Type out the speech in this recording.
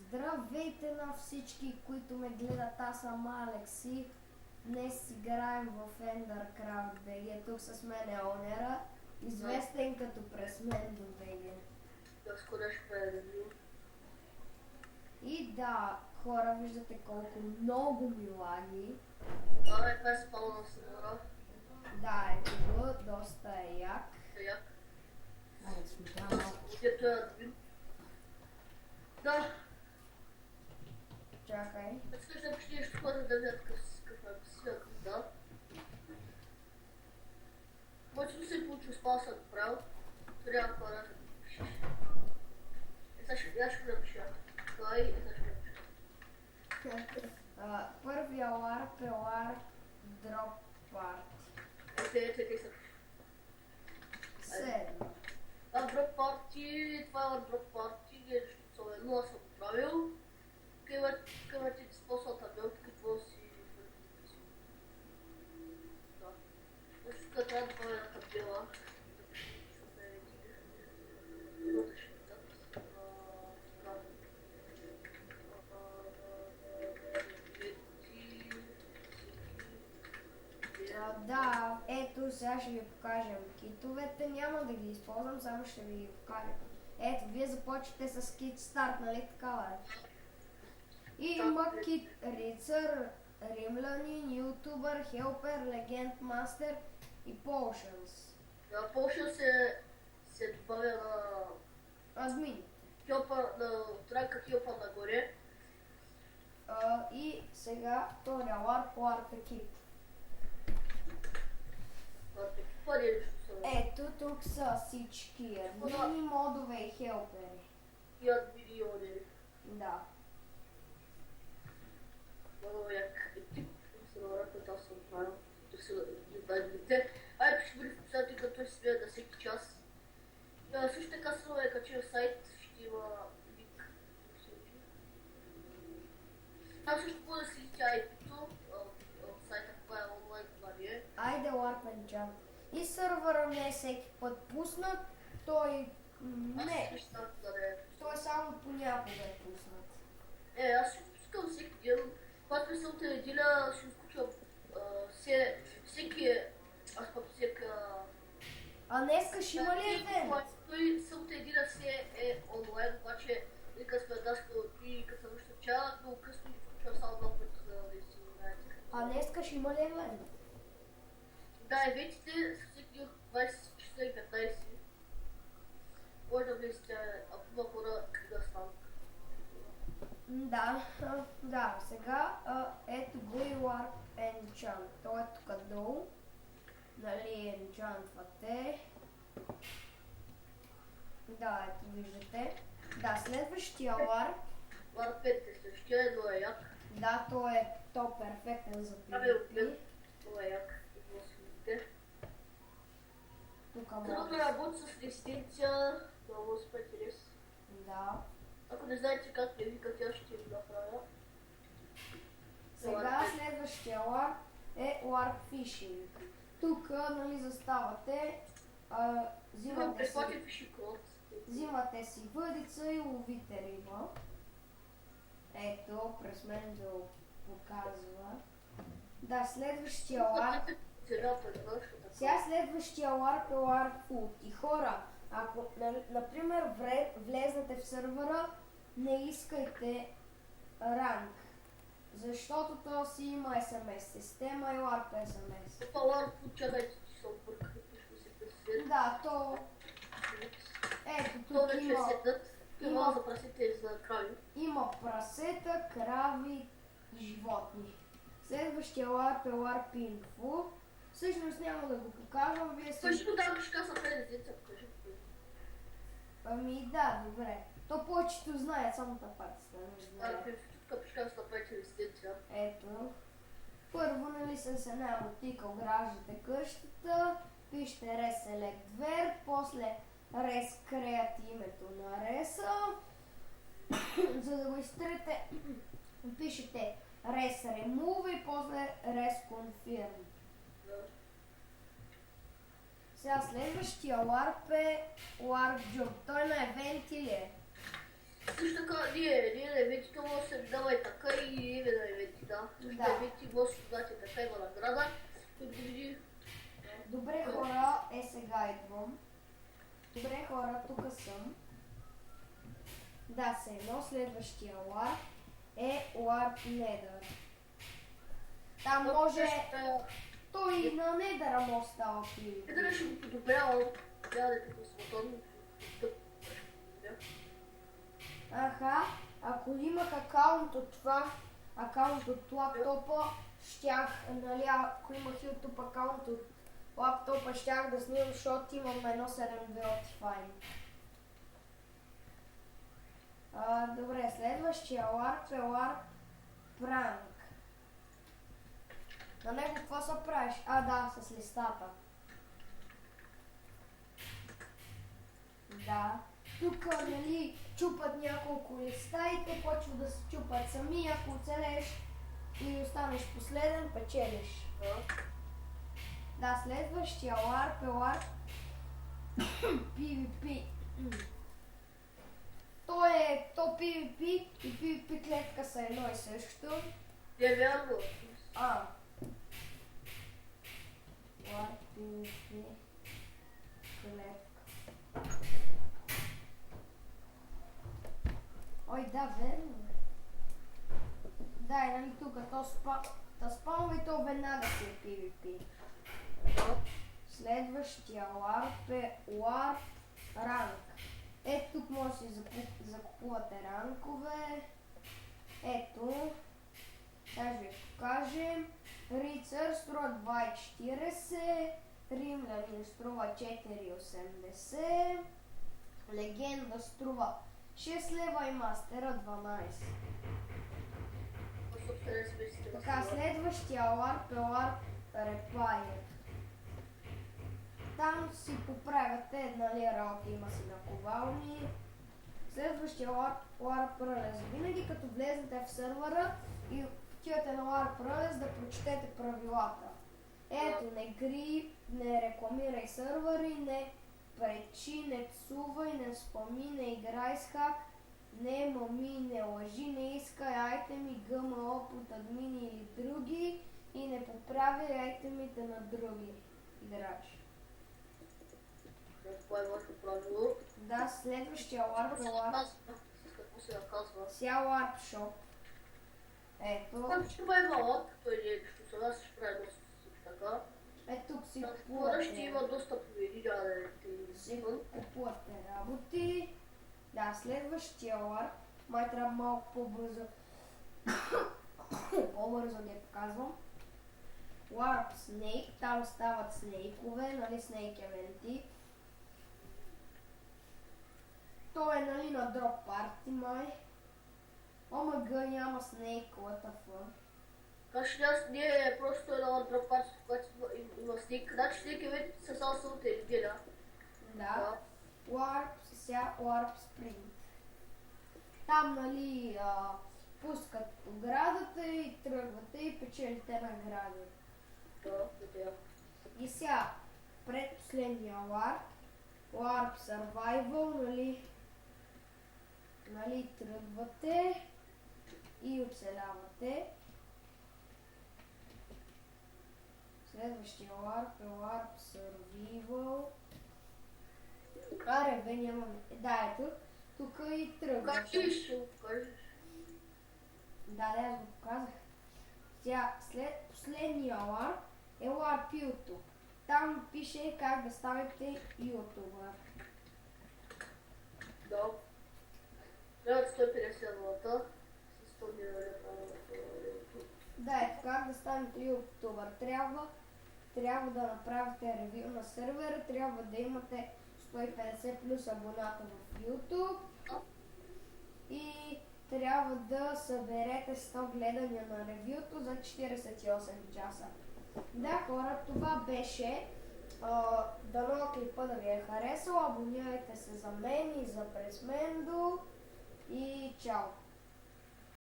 Здравейте на всички, които ме гледат, аз съм Алекси. Днес играем в Endercraft BG. Тук с мен е Онера, известен като Пресмендо BG. И да, хора, виждате колко много ми лаги. Това е спална сервера. Да, ето го, доста е як. Айде, смитам малко. Где той админ? Да. Чакай. Искаш да почнеш хора да видят какъв свят, да? Може да се получи спал съм правил. Трябва хора да пишеш. Я ще напиша. Това и сега ще напиша. Първия ларп е ларп дроп парти. Ето са. Седмо. Дроп парти, това е дроп парти, нещо едно съм правил. Къде ти способ табел, какво си... Да. Също така трябва да правя една табела. Да, ето сега ще ви покажем китовете, няма да ги използвам, само ще ви ги покажа. Ето, вие започвате с кит старт, нали така е? И има кит рицар, римлянин, ютубър, хелпер, легенд, мастер и potions. Да, Potion се добавя на Админ. хелпа, на транка хелпа нагоре. И сега втория ларп е кит. Ето тук са всички админи, модове и хелпери. И админи одери. Да. Много як екип. Серверът аз съм правил. Да се админите. Ще бъде в описателите, като ще смея на всеки час. Също така съм качил сайт. Ще има линк. Там също може да следите IP-то от сайта, това е онлайн клавие. Айде ларп енчант. И сървъра не е всеки път пуснат, той не. Той само понякога е пуснат. Аз ще пускам всеки ден. Когато мисълта неделя, ще включвам всеки всека... А днеска ще има ли евент? Той сълта неделя все е онлайн, обаче и като сме даска и като съм вършил чая, много късно ги включвам само два пъти, за да си знаете. А днеска ще има ли евент? Да, евентите са всеки от 20 часа и 15. Може да влезете, ако има хора, как да станат. Да, сега ето го и Warp Enchant. Той е тук долу. Нали, енчантвате. Да, ето виждате. Да, следващия Warp. Warp 5 е същия, едно е як. Да, той е перфектен за PvP. Това е як. Тук Трудно да работи с резистенция, много специалист. Да. Ако не знаете как не викат, аз ще ви направя. Сега следващия ларп е Warp Fishing. Тук, нали, заставате, взимате си въдица и ловите риба. Ето, през мен да показва. Да, следващия ларп. Сега следващия ларп е Warp Food. И хора, ако, например, влезнете в сървъра, не искайте ранг. Защото то си има SMS система и Warp SMS. Това Warp Food, чакайте, че съм бъркали, пишу се пресвет. Да, то... Ето, тук има за прасета и за крави. Има прасета, крави и животни. Следващия ларп е Warp Info. Всъщност няма да го покажам, вие си... Кажи го да мишка са пред деца, покажи го. Ами да, добре. То повечето знаят, само тапаците не знаят. Тук мишка са пред резиденция. Ето. Първо, нали, с една мотика ограждате къщата, пишете Reselect Ver, после Rescreate името на Реса. За да го изтрете, пишете Resremove и после Resconfirm. Сега следващия ларп е Warp Job. Той на евент или е? Също така, ние на евентите може да се давай така и ние на евенти, да. Да. На евенти може да дадете така, има награда. От години. Добре хора, сега идвам. Добре хора, тук съм. Да, се едно, следващия ларп е Warp Nether. Там може... Той и на Недъра може да става PvP. Недъра ще го подобрявам. Трябва да е като свободно. Аха, ако имах акаунт от това, акаунт от лаптопа, щях, нали, ако имах YouTube акаунт от лаптопа, щях да снимам, защото имам 1.7 Optifine. Добре, следващия ларп е ларп Пранк. На него какво се правиш? Да, с листата. Да. Тук, нали, чупат няколко листа и те почват да се чупат сами. Ако оцелеш и останеш последен, печелиш. Да, следващия ларп е ларп PvP. То PvP и PvP клетка са едно и също. Не вярвам. Ларп PvP клетка. Ой, да, верно. Да, и нали тук то спамва и то веднага си е PvP. Следващия ларп е ларп ранг. Ето тук може да си закупувате ранкове. Ето. Сега ще ви покажем. Рицар струва 2,40. Римлянин струва 4,80. Легенда струва 6 лева и мастера 12. Така, следващия ларп е ларп Repair. Там си поправяте, нали, работа, има си наковални. Следващия ларп Рълез. Винаги като влезете в сървъра и отивате на ларп Рълез да прочетете правилата. Ето, не рекламирай сървъри, не пречи, не псувай, не спами, не играй с хак, не мами, не лъжи, не искай айтеми, ГМО под админи или други и не поправяй айтемите на други играчи. Това е вашето правило. Да, следващия ларп е ларп. Какво се наказва? Сега ларп шоп. Ето. Когато ще бъде малък, той не е нещо, сега ще прави доста така. Тук си Хора ще има доста победи, си купувате работи. Да, следващия ларп. Май трябва малко по-бързо. По-бързо да я показвам. Ларп Снейк. Там стават снейкове, нали, снейк евенти. Той е, нали, на дроп парти май. ОМГ няма снейк, what the fuck. Значи не е просто една дроп парти, в която има снейк. Значи снейк евенти са само сълта и неделя. Да. Warp Sprint. Там, нали, пускат оградата и тръгвате и печелите награди. Да. И сега, предпоследния Warp Survival, нали, тръгвате и оцелявате. Следващия Warp е Warp Survival. Аре, нямаме. Да, ето. Тук и тръгваш. Как ще го покажеш? Да, аз го показах. Сега, след последния ларп е ларп YouTube. Там пише как да ставите YouTuber. Да. Трябва 150 лата. С 100 милиона. Да, ето как да станете YouTuber. Трябва да направите ревю на сервера, трябва да имате 150 плюс абоната в YouTube и трябва да съберете 100 гледания на ревюто за 48 часа. Да, хора, това беше. Дано клипа да ви е харесал, абонирайте се за мен и за Пресмендо и чао!